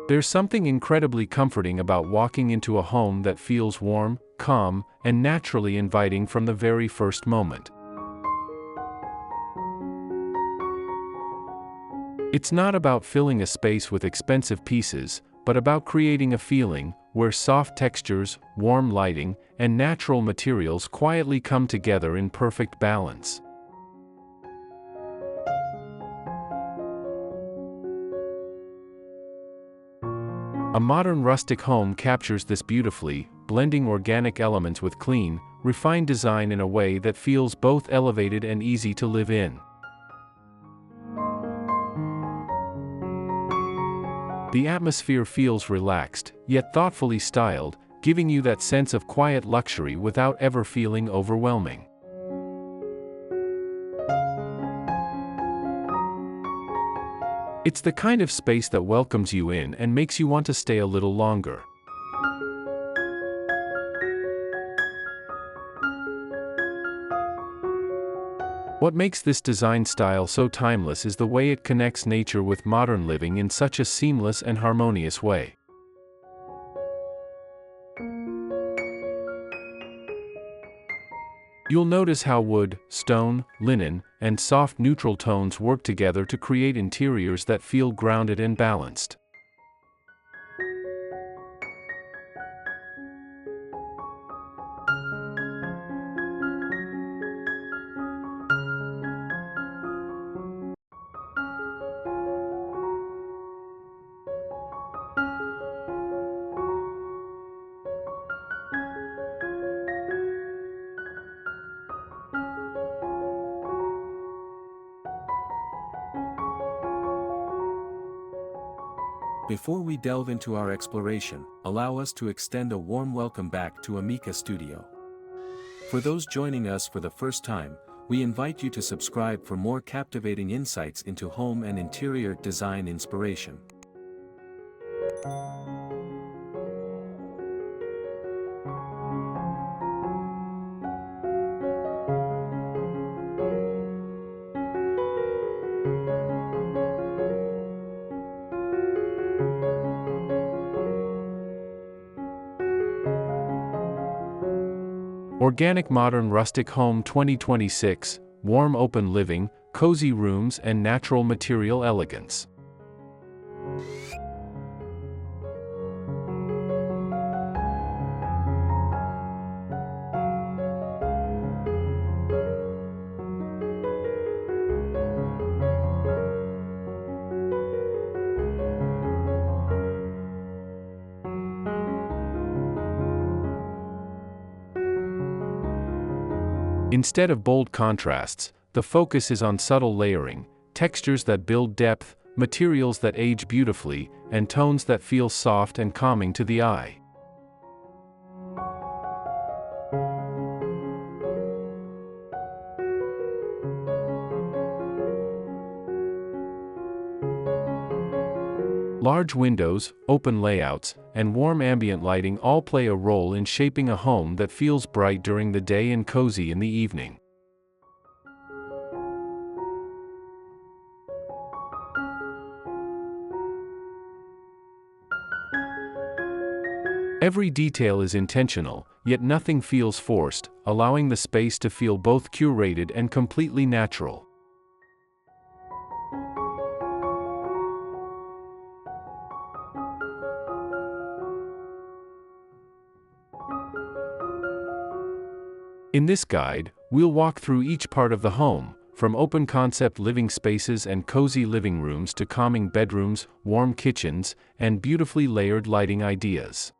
There's something incredibly comforting about walking into a home that feels warm, calm, and naturally inviting from the very first moment. It's not about filling a space with expensive pieces, but about creating a feeling where soft textures, warm lighting, and natural materials quietly come together in perfect balance. A modern rustic home captures this beautifully, blending organic elements with clean, refined design in a way that feels both elevated and easy to live in. The atmosphere feels relaxed, yet thoughtfully styled, giving you that sense of quiet luxury without ever feeling overwhelming. It's the kind of space that welcomes you in and makes you want to stay a little longer. What makes this design style so timeless is the way it connects nature with modern living in such a seamless and harmonious way. You'll notice how wood, stone, linen, and soft neutral tones work together to create interiors that feel grounded and balanced. Before we delve into our exploration, allow us to extend a warm welcome back to Amica Studio. For those joining us for the first time, we invite you to subscribe for more captivating insights into home and interior design inspiration. Organic Modern Rustic Home 2026, warm open living, cozy rooms and natural material elegance. Instead of bold contrasts, the focus is on subtle layering, textures that build depth, materials that age beautifully, and tones that feel soft and calming to the eye. Large windows, open layouts, and warm ambient lighting all play a role in shaping a home that feels bright during the day and cozy in the evening. Every detail is intentional, yet nothing feels forced, allowing the space to feel both curated and completely natural. In this guide, we'll walk through each part of the home, from open-concept living spaces and cozy living rooms to calming bedrooms, warm kitchens, and beautifully layered lighting ideas.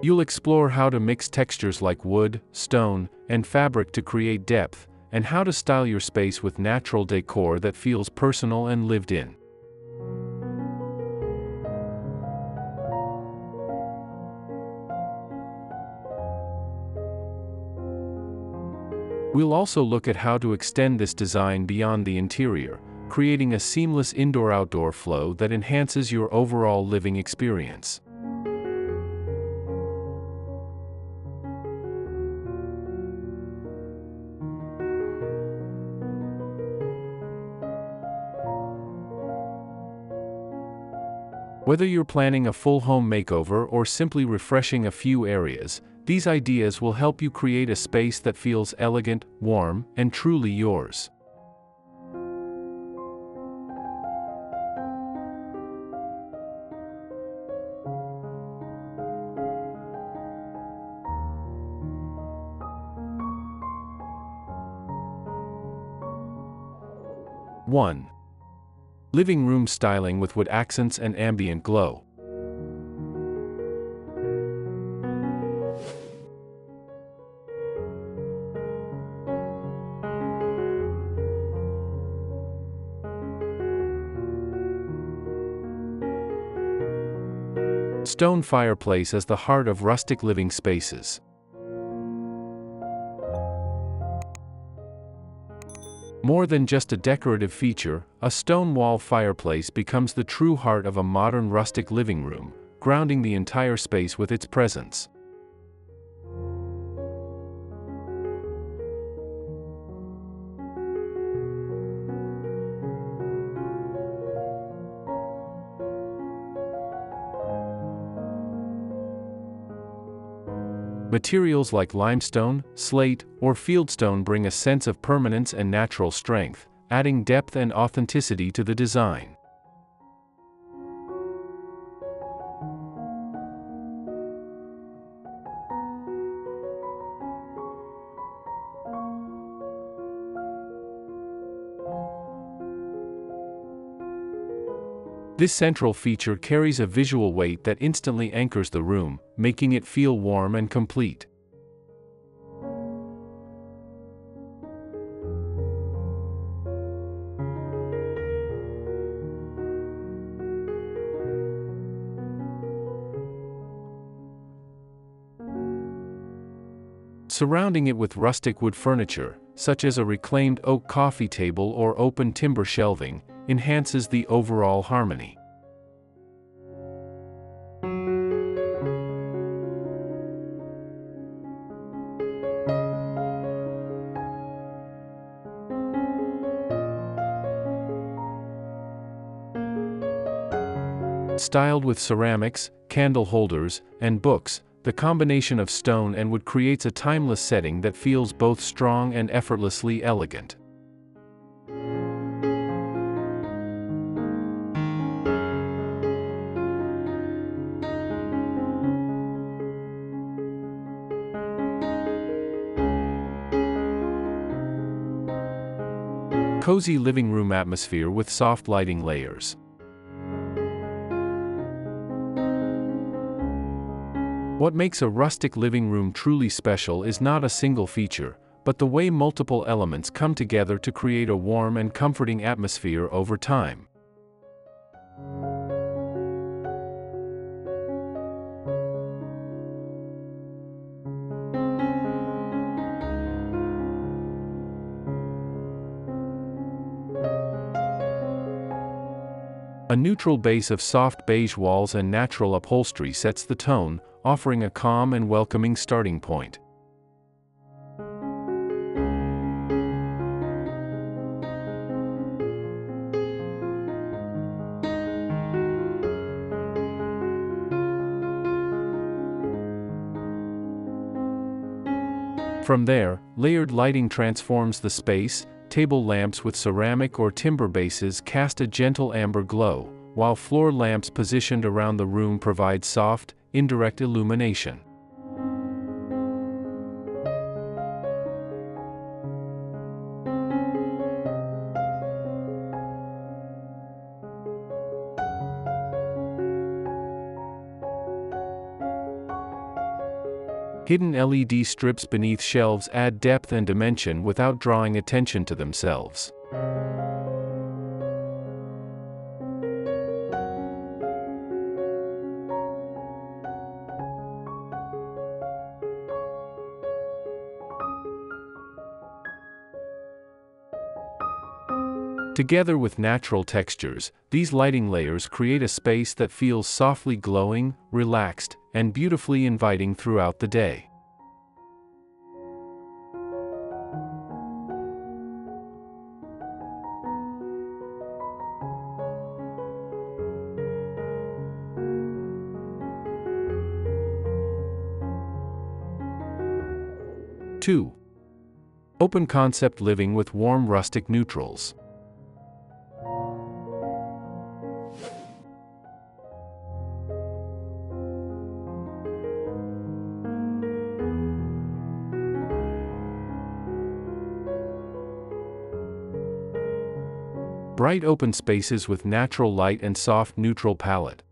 You'll explore how to mix textures like wood, stone, and fabric to create depth, and how to style your space with natural decor that feels personal and lived in. We'll also look at how to extend this design beyond the interior, creating a seamless indoor-outdoor flow that enhances your overall living experience. Whether you're planning a full home makeover or simply refreshing a few areas, these ideas will help you create a space that feels elegant, warm, and truly yours. One. Living room styling with wood accents and ambient glow. Stone fireplace as the heart of rustic living spaces. More than just a decorative feature, a stone wall fireplace becomes the true heart of a modern rustic living room, grounding the entire space with its presence. Materials like limestone, slate, or fieldstone bring a sense of permanence and natural strength, adding depth and authenticity to the design. This central feature carries a visual weight that instantly anchors the room, making it feel warm and complete. Surrounding it with rustic wood furniture, such as a reclaimed oak coffee table or open timber shelving, enhances the overall harmony. Styled with ceramics, candle holders, and books, the combination of stone and wood creates a timeless setting that feels both strong and effortlessly elegant. Cozy living room atmosphere with soft lighting layers. What makes a rustic living room truly special is not a single feature, but the way multiple elements come together to create a warm and comforting atmosphere over time. A neutral base of soft beige walls and natural upholstery sets the tone, offering a calm and welcoming starting point. From there, layered lighting transforms the space. Table lamps with ceramic or timber bases cast a gentle amber glow, while floor lamps positioned around the room provide soft, indirect illumination. Hidden LED strips beneath shelves add depth and dimension without drawing attention to themselves. Together with natural textures, these lighting layers create a space that feels softly glowing, relaxed, and beautifully inviting throughout the day. 2. Open concept living with warm rustic neutrals. Bright open spaces with natural light and soft neutral palette.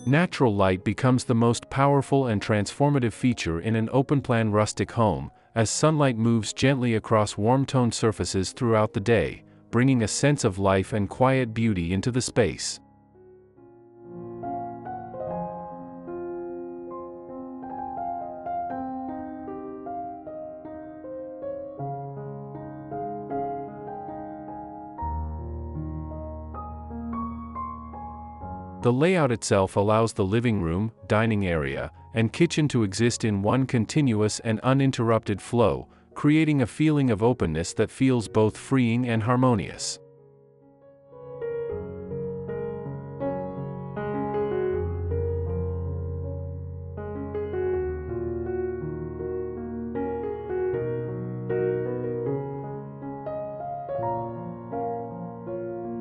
Natural light becomes the most powerful and transformative feature in an open-plan rustic home, as sunlight moves gently across warm-toned surfaces throughout the day, bringing a sense of life and quiet beauty into the space. The layout itself allows the living room, dining area, and kitchen to exist in one continuous and uninterrupted flow, creating a feeling of openness that feels both freeing and harmonious.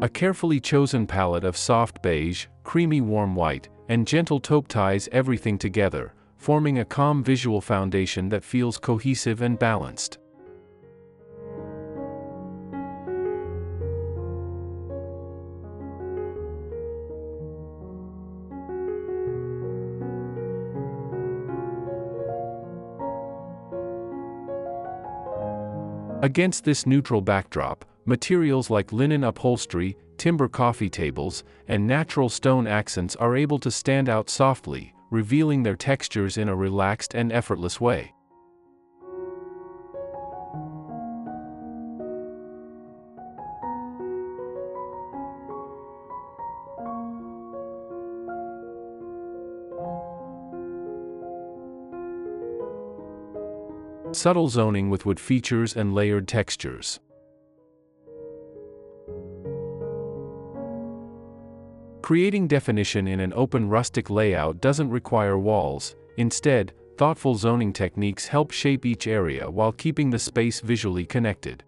A carefully chosen palette of soft beige, creamy warm white, and gentle taupe ties everything together, forming a calm visual foundation that feels cohesive and balanced. Against this neutral backdrop, materials like linen upholstery, timber coffee tables, and natural stone accents are able to stand out softly, revealing their textures in a relaxed and effortless way. Subtle zoning with wood features and layered textures. Creating definition in an open rustic layout doesn't require walls. Instead, thoughtful zoning techniques help shape each area while keeping the space visually connected.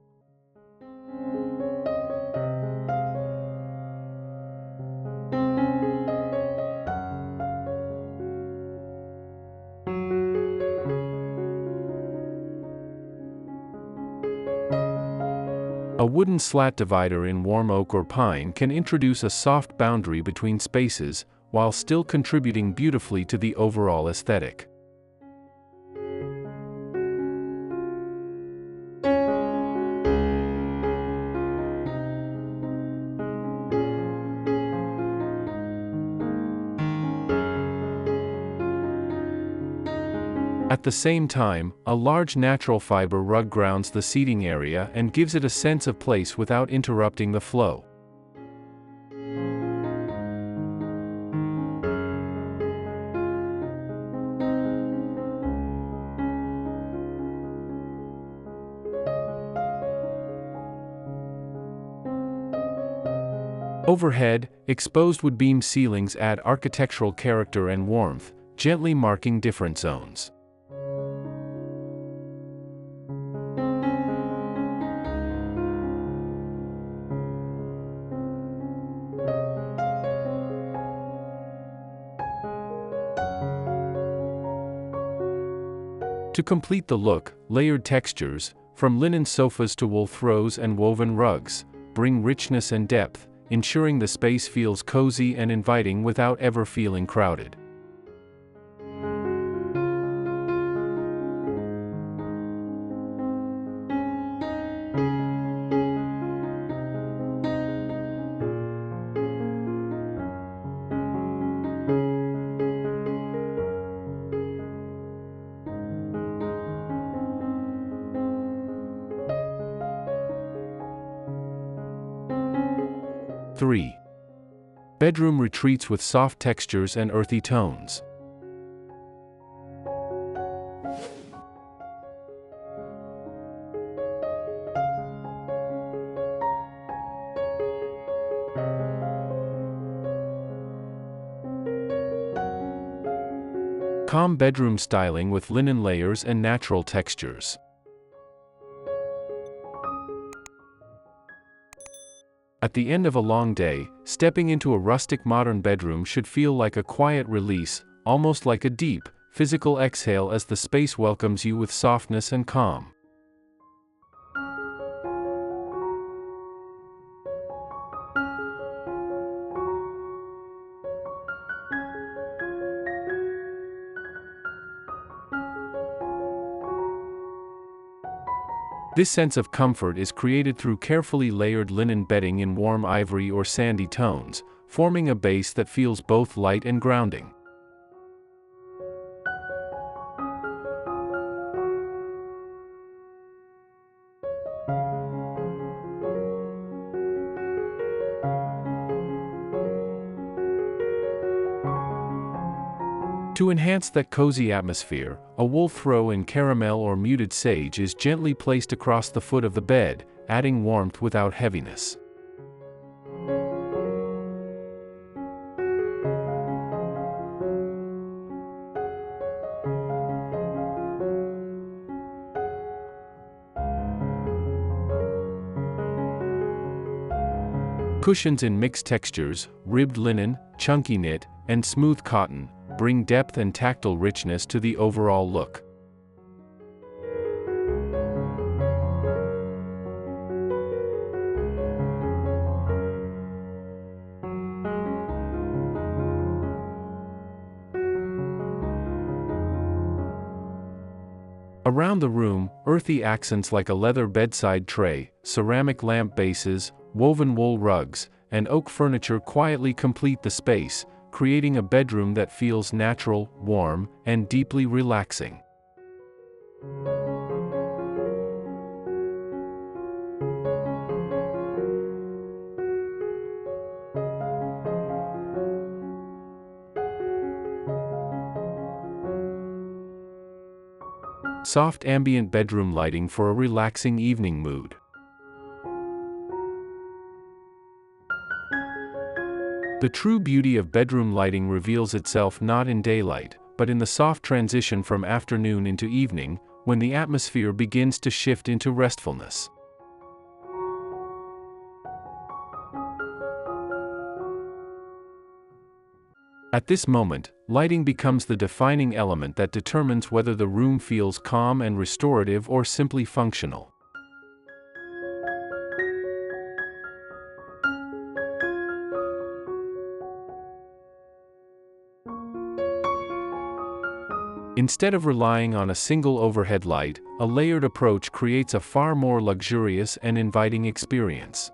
A wooden slat divider in warm oak or pine can introduce a soft boundary between spaces, while still contributing beautifully to the overall aesthetic. At the same time, a large natural fiber rug grounds the seating area and gives it a sense of place without interrupting the flow. Overhead, exposed wood beam ceilings add architectural character and warmth, gently marking different zones. To complete the look, layered textures, from linen sofas to wool throws and woven rugs, bring richness and depth, ensuring the space feels cozy and inviting without ever feeling crowded. Three. Bedroom retreats with soft textures and earthy tones. calm bedroom styling with linen layers and natural textures. At the end of a long day, stepping into a rustic modern bedroom should feel like a quiet release, almost like a deep, physical exhale as the space welcomes you with softness and calm. This sense of comfort is created through carefully layered linen bedding in warm ivory or sandy tones, forming a base that feels both light and grounding. To enhance that cozy atmosphere, a wool throw in caramel or muted sage is gently placed across the foot of the bed, adding warmth without heaviness. Cushions in mixed textures, ribbed linen, chunky knit, and smooth cotton, bring depth and tactile richness to the overall look. Around the room, earthy accents like a leather bedside tray, ceramic lamp bases, woven wool rugs, and oak furniture quietly complete the space, creating a bedroom that feels natural, warm, and deeply relaxing. Soft ambient bedroom lighting for a relaxing evening mood. The true beauty of bedroom lighting reveals itself not in daylight, but in the soft transition from afternoon into evening, when the atmosphere begins to shift into restfulness. At this moment, lighting becomes the defining element that determines whether the room feels calm and restorative or simply functional. Instead of relying on a single overhead light, a layered approach creates a far more luxurious and inviting experience.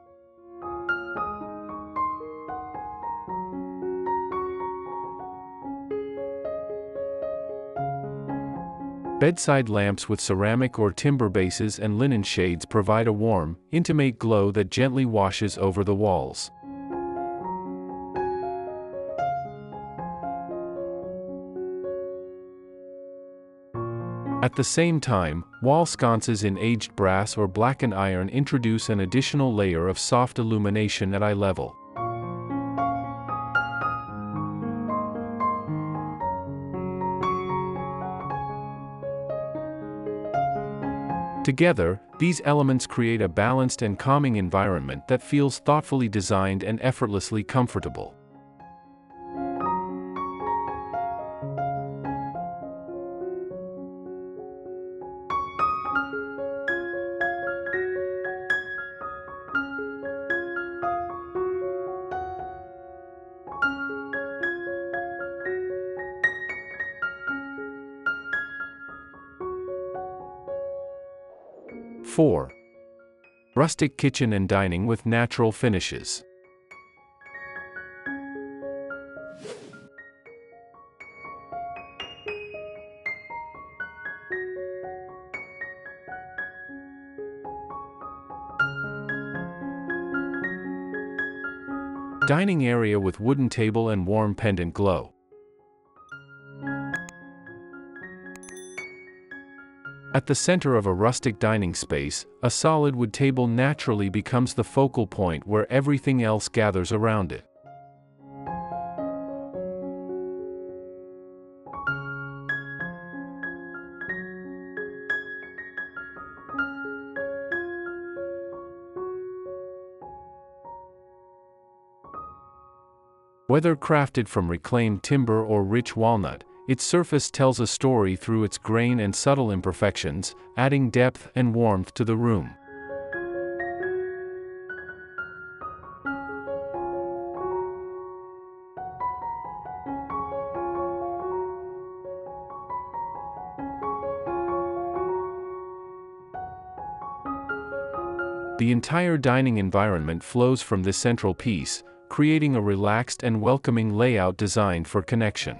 Bedside lamps with ceramic or timber bases and linen shades provide a warm, intimate glow that gently washes over the walls. At the same time, wall sconces in aged brass or blackened iron introduce an additional layer of soft illumination at eye level. Together, these elements create a balanced and calming environment that feels thoughtfully designed and effortlessly comfortable. (4) Rustic kitchen and dining with natural finishes. Dining area with wooden table and warm pendant glow. At the center of a rustic dining space, a solid wood table naturally becomes the focal point where everything else gathers around it. Whether crafted from reclaimed timber or rich walnut, its surface tells a story through its grain and subtle imperfections, adding depth and warmth to the room. The entire dining environment flows from this central piece, creating a relaxed and welcoming layout designed for connection.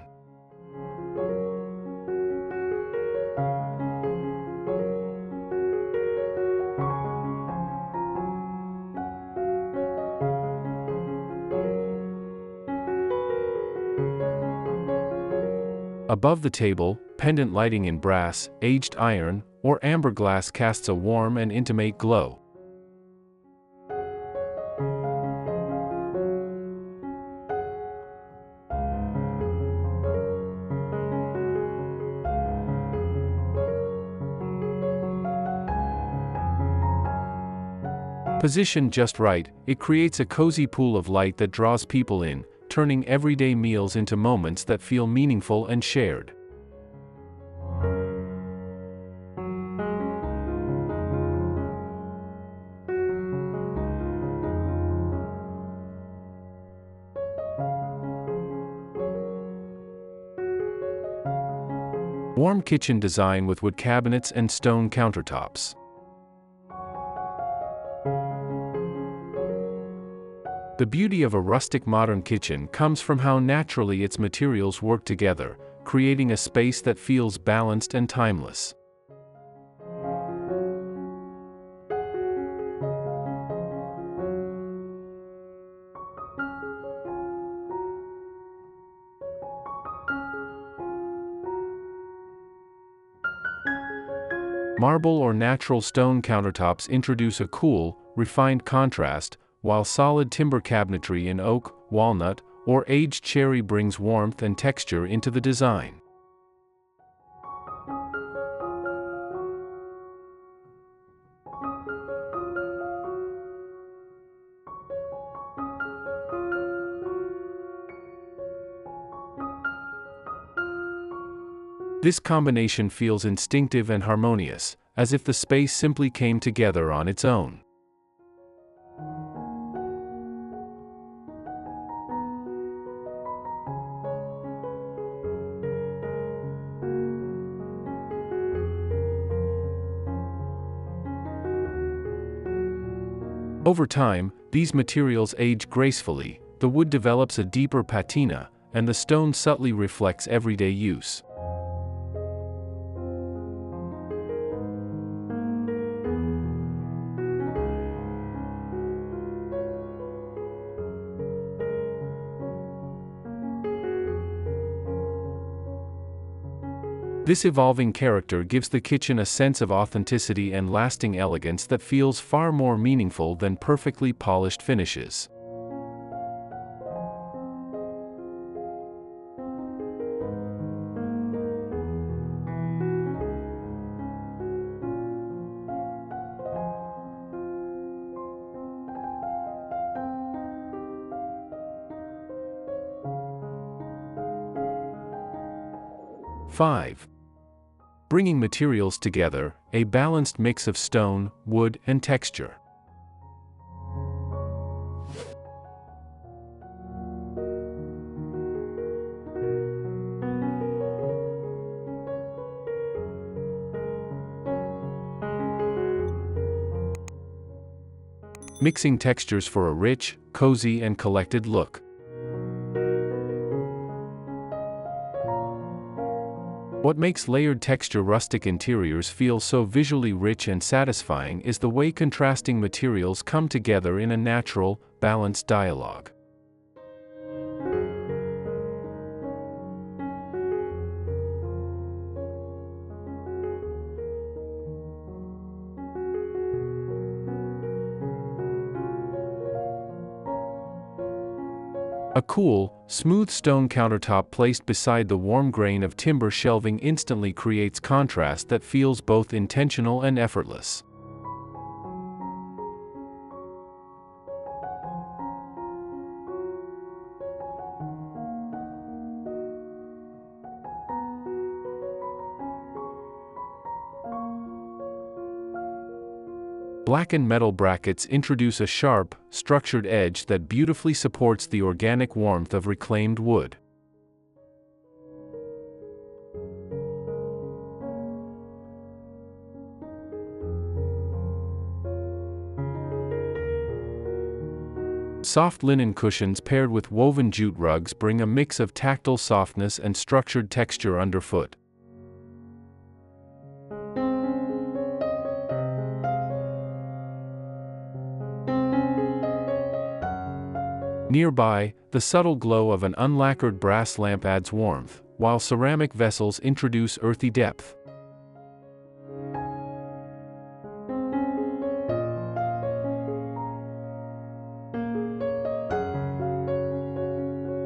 Above the table, pendant lighting in brass, aged iron, or amber glass casts a warm and intimate glow. Positioned just right, it creates a cozy pool of light that draws people in, turning everyday meals into moments that feel meaningful and shared. Warm kitchen design with wood cabinets and stone countertops. The beauty of a rustic modern kitchen comes from how naturally its materials work together, creating a space that feels balanced and timeless. Marble or natural stone countertops introduce a cool, refined contrast, while solid timber cabinetry in oak, walnut, or aged cherry brings warmth and texture into the design. This combination feels instinctive and harmonious, as if the space simply came together on its own. Over time, these materials age gracefully, the wood develops a deeper patina, and the stone subtly reflects everyday use. This evolving character gives the kitchen a sense of authenticity and lasting elegance that feels far more meaningful than perfectly polished finishes. Five. Bringing materials together, a balanced mix of stone, wood, and texture. Mixing textures for a rich, cozy, and collected look. What makes layered texture rustic interiors feel so visually rich and satisfying is the way contrasting materials come together in a natural, balanced dialogue. A cool, smooth stone countertop placed beside the warm grain of timber shelving instantly creates contrast that feels both intentional and effortless. Blackened metal brackets introduce a sharp, structured edge that beautifully supports the organic warmth of reclaimed wood. Soft linen cushions paired with woven jute rugs bring a mix of tactile softness and structured texture underfoot. Nearby, the subtle glow of an unlacquered brass lamp adds warmth, while ceramic vessels introduce earthy depth.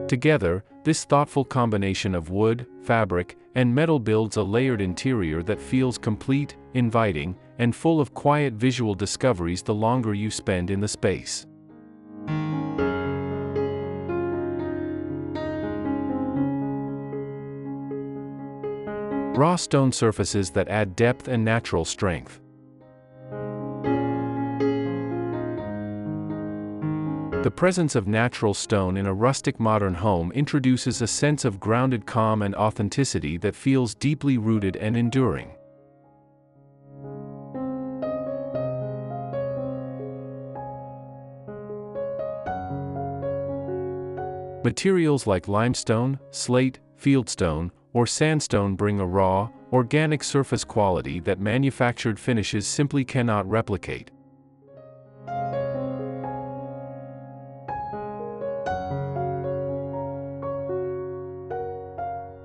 Together, this thoughtful combination of wood, fabric, and metal builds a layered interior that feels complete, inviting, and full of quiet visual discoveries the longer you spend in the space. Raw stone surfaces that add depth and natural strength. The presence of natural stone in a rustic modern home introduces a sense of grounded calm and authenticity that feels deeply rooted and enduring. Materials like limestone, slate, fieldstone, or sandstone bring a raw, organic surface quality that manufactured finishes simply cannot replicate.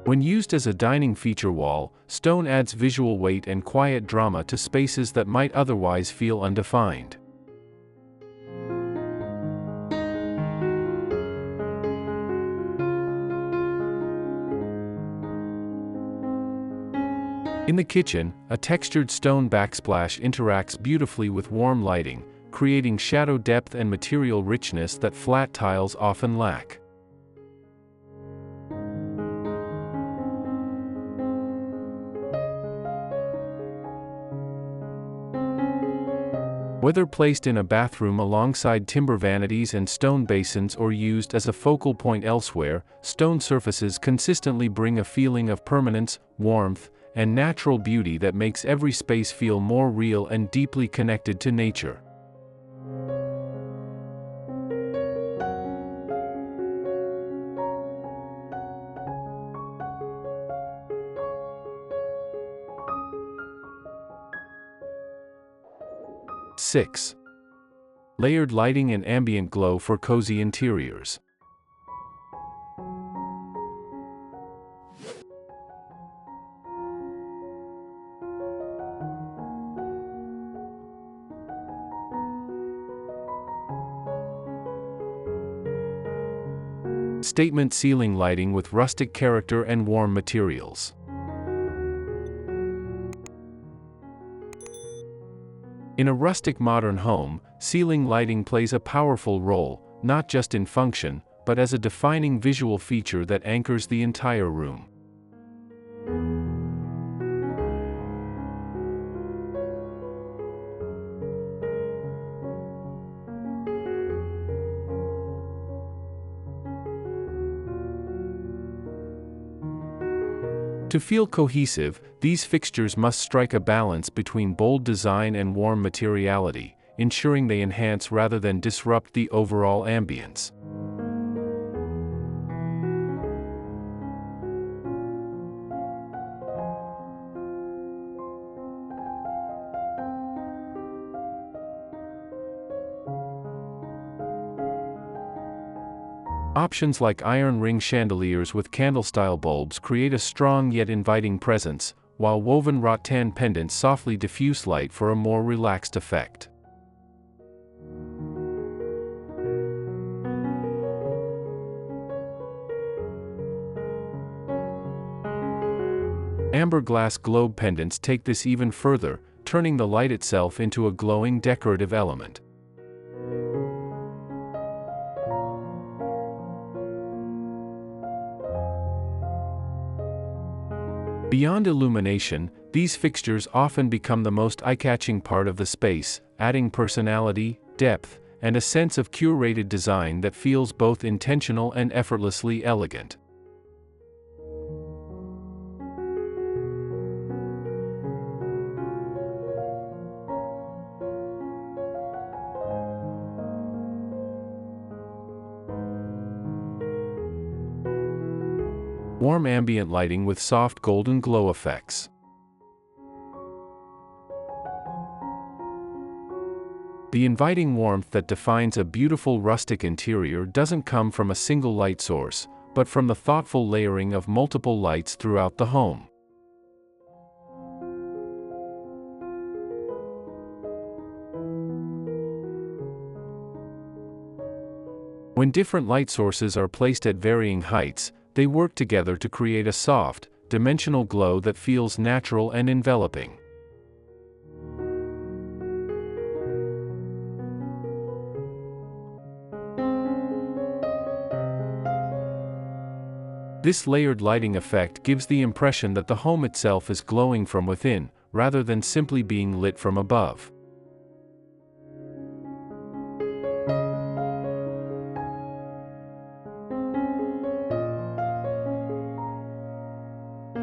When used as a dining feature wall, stone adds visual weight and quiet drama to spaces that might otherwise feel undefined. In the kitchen, a textured stone backsplash interacts beautifully with warm lighting, creating shadow depth and material richness that flat tiles often lack. Whether placed in a bathroom alongside timber vanities and stone basins or used as a focal point elsewhere, stone surfaces consistently bring a feeling of permanence, warmth, and natural beauty that makes every space feel more real and deeply connected to nature. Six. Layered lighting and ambient glow for cozy interiors. Statement ceiling lighting with rustic character and warm materials. In a rustic modern home, ceiling lighting plays a powerful role, not just in function, but as a defining visual feature that anchors the entire room. To feel cohesive, these fixtures must strike a balance between bold design and warm materiality, ensuring they enhance rather than disrupt the overall ambience. Options like iron ring chandeliers with candle-style bulbs create a strong yet inviting presence, while woven rattan pendants softly diffuse light for a more relaxed effect. Amber glass globe pendants take this even further, turning the light itself into a glowing decorative element. Beyond illumination, these fixtures often become the most eye-catching part of the space, adding personality, depth, and a sense of curated design that feels both intentional and effortlessly elegant. Warm ambient lighting with soft golden glow effects. The inviting warmth that defines a beautiful rustic interior doesn't come from a single light source, but from the thoughtful layering of multiple lights throughout the home. When different light sources are placed at varying heights, they work together to create a soft, dimensional glow that feels natural and enveloping. This layered lighting effect gives the impression that the home itself is glowing from within, rather than simply being lit from above.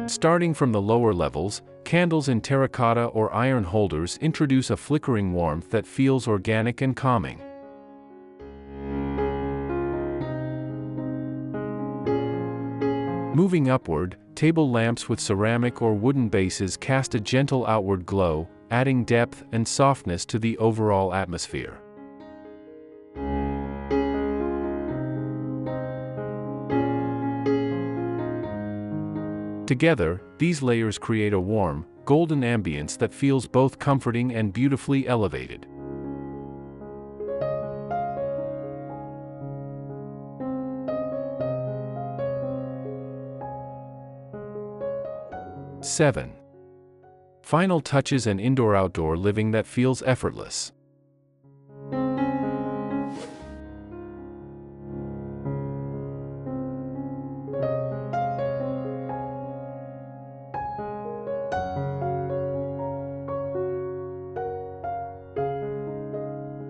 Starting from the lower levels, candles in terracotta or iron holders introduce a flickering warmth that feels organic and calming. Moving upward, table lamps with ceramic or wooden bases cast a gentle outward glow, adding depth and softness to the overall atmosphere. Together, these layers create a warm, golden ambience that feels both comforting and beautifully elevated. Seven. Final touches and indoor-outdoor living that feels effortless.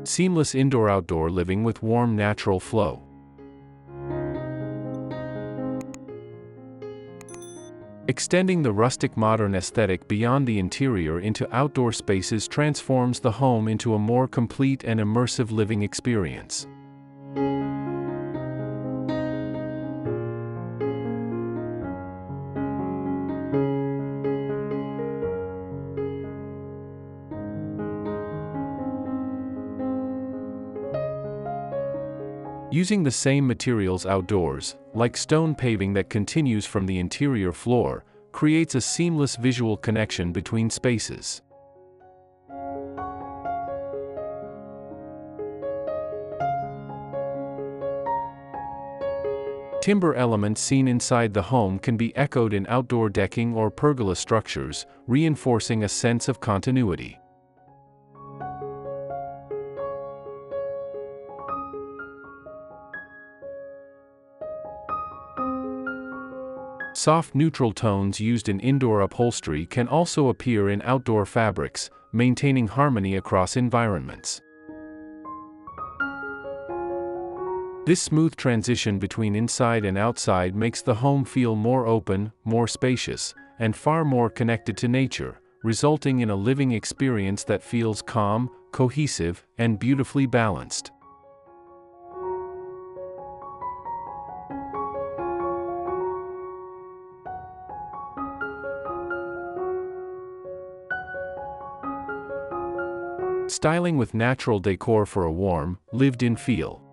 Seamless indoor-outdoor living with warm natural flow. Extending the rustic modern aesthetic beyond the interior into outdoor spaces transforms the home into a more complete and immersive living experience. Using the same materials outdoors, like stone paving that continues from the interior floor, creates a seamless visual connection between spaces. Timber elements seen inside the home can be echoed in outdoor decking or pergola structures, reinforcing a sense of continuity. Soft neutral tones used in indoor upholstery can also appear in outdoor fabrics, maintaining harmony across environments. This smooth transition between inside and outside makes the home feel more open, more spacious, and far more connected to nature, resulting in a living experience that feels calm, cohesive, and beautifully balanced. Styling with natural decor for a warm, lived-in feel.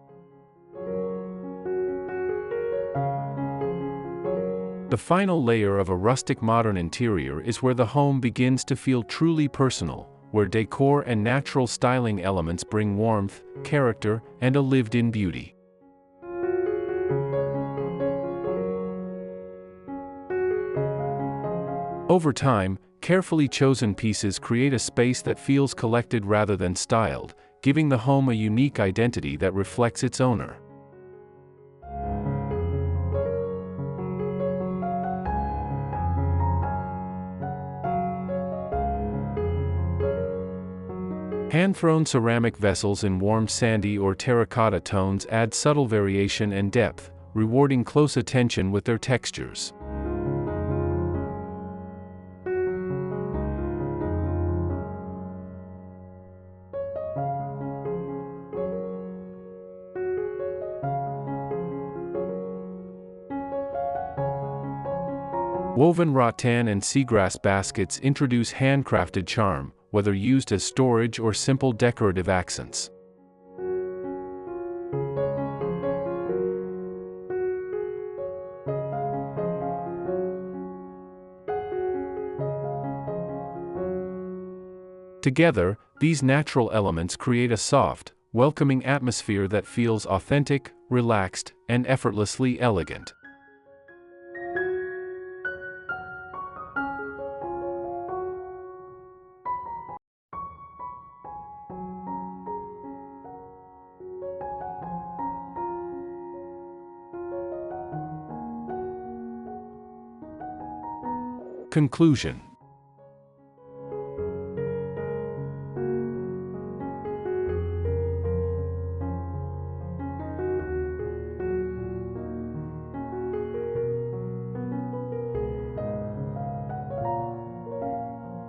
The final layer of a rustic modern interior is where the home begins to feel truly personal, where decor and natural styling elements bring warmth, character, and a lived-in beauty. Over time, carefully chosen pieces create a space that feels collected rather than styled, giving the home a unique identity that reflects its owner. Hand-thrown ceramic vessels in warm sandy or terracotta tones add subtle variation and depth, rewarding close attention with their textures. Woven rattan and seagrass baskets introduce handcrafted charm, whether used as storage or simple decorative accents. Together, these natural elements create a soft, welcoming atmosphere that feels authentic, relaxed, and effortlessly elegant. Conclusion.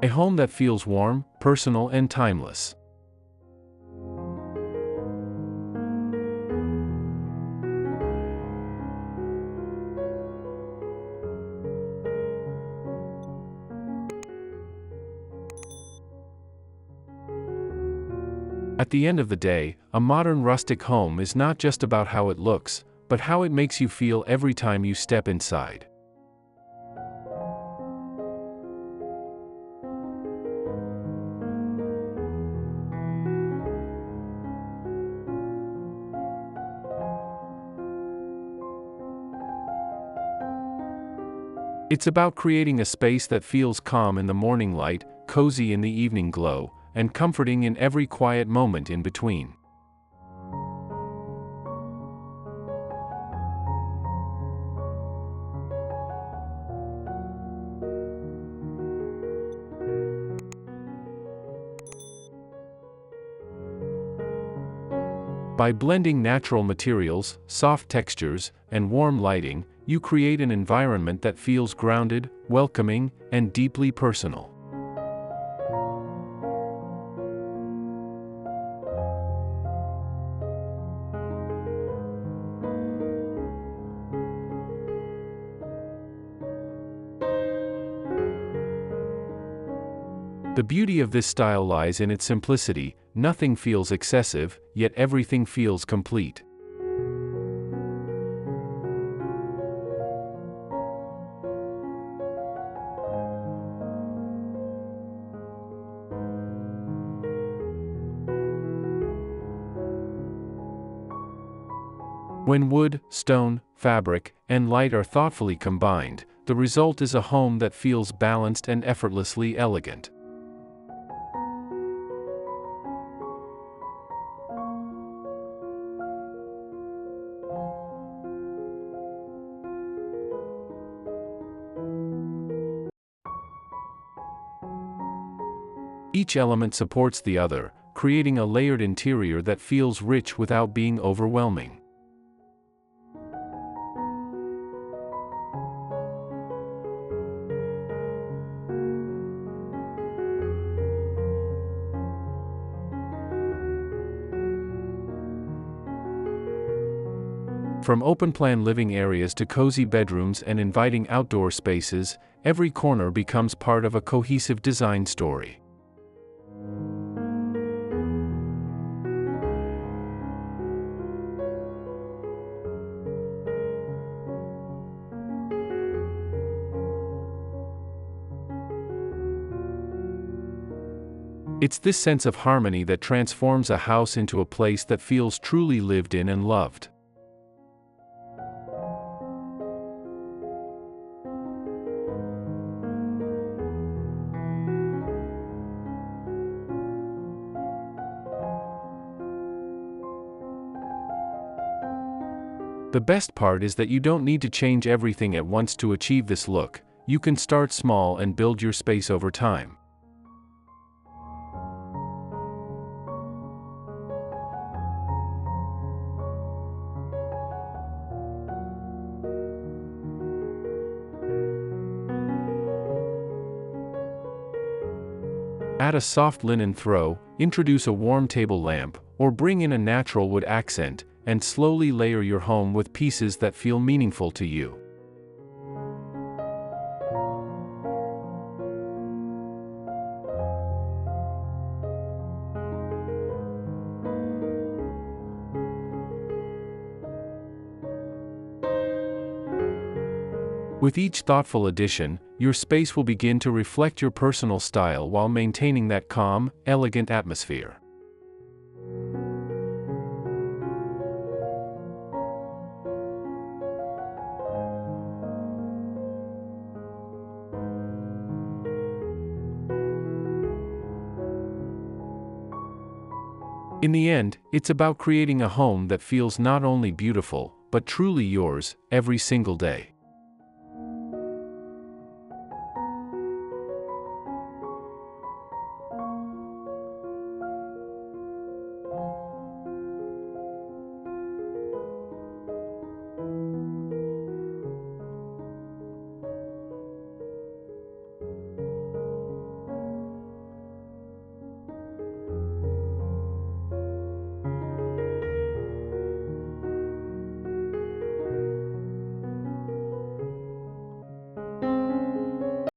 A home that feels warm, personal, and timeless. At the end of the day, a modern rustic home is not just about how it looks, but how it makes you feel every time you step inside. It's about creating a space that feels calm in the morning light, cozy in the evening glow, and comforting in every quiet moment in between. By blending natural materials, soft textures, and warm lighting, you create an environment that feels grounded, welcoming, and deeply personal. The beauty of this style lies in its simplicity. Nothing feels excessive, yet everything feels complete. When wood, stone, fabric, and light are thoughtfully combined, the result is a home that feels balanced and effortlessly elegant. Each element supports the other, creating a layered interior that feels rich without being overwhelming. From open-plan living areas to cozy bedrooms and inviting outdoor spaces, every corner becomes part of a cohesive design story. It's this sense of harmony that transforms a house into a place that feels truly lived in and loved. The best part is that you don't need to change everything at once to achieve this look. You can start small and build your space over time. Add a soft linen throw, introduce a warm table lamp, or bring in a natural wood accent, and slowly layer your home with pieces that feel meaningful to you. With each thoughtful addition, your space will begin to reflect your personal style while maintaining that calm, elegant atmosphere. In the end, it's about creating a home that feels not only beautiful, but truly yours, every single day.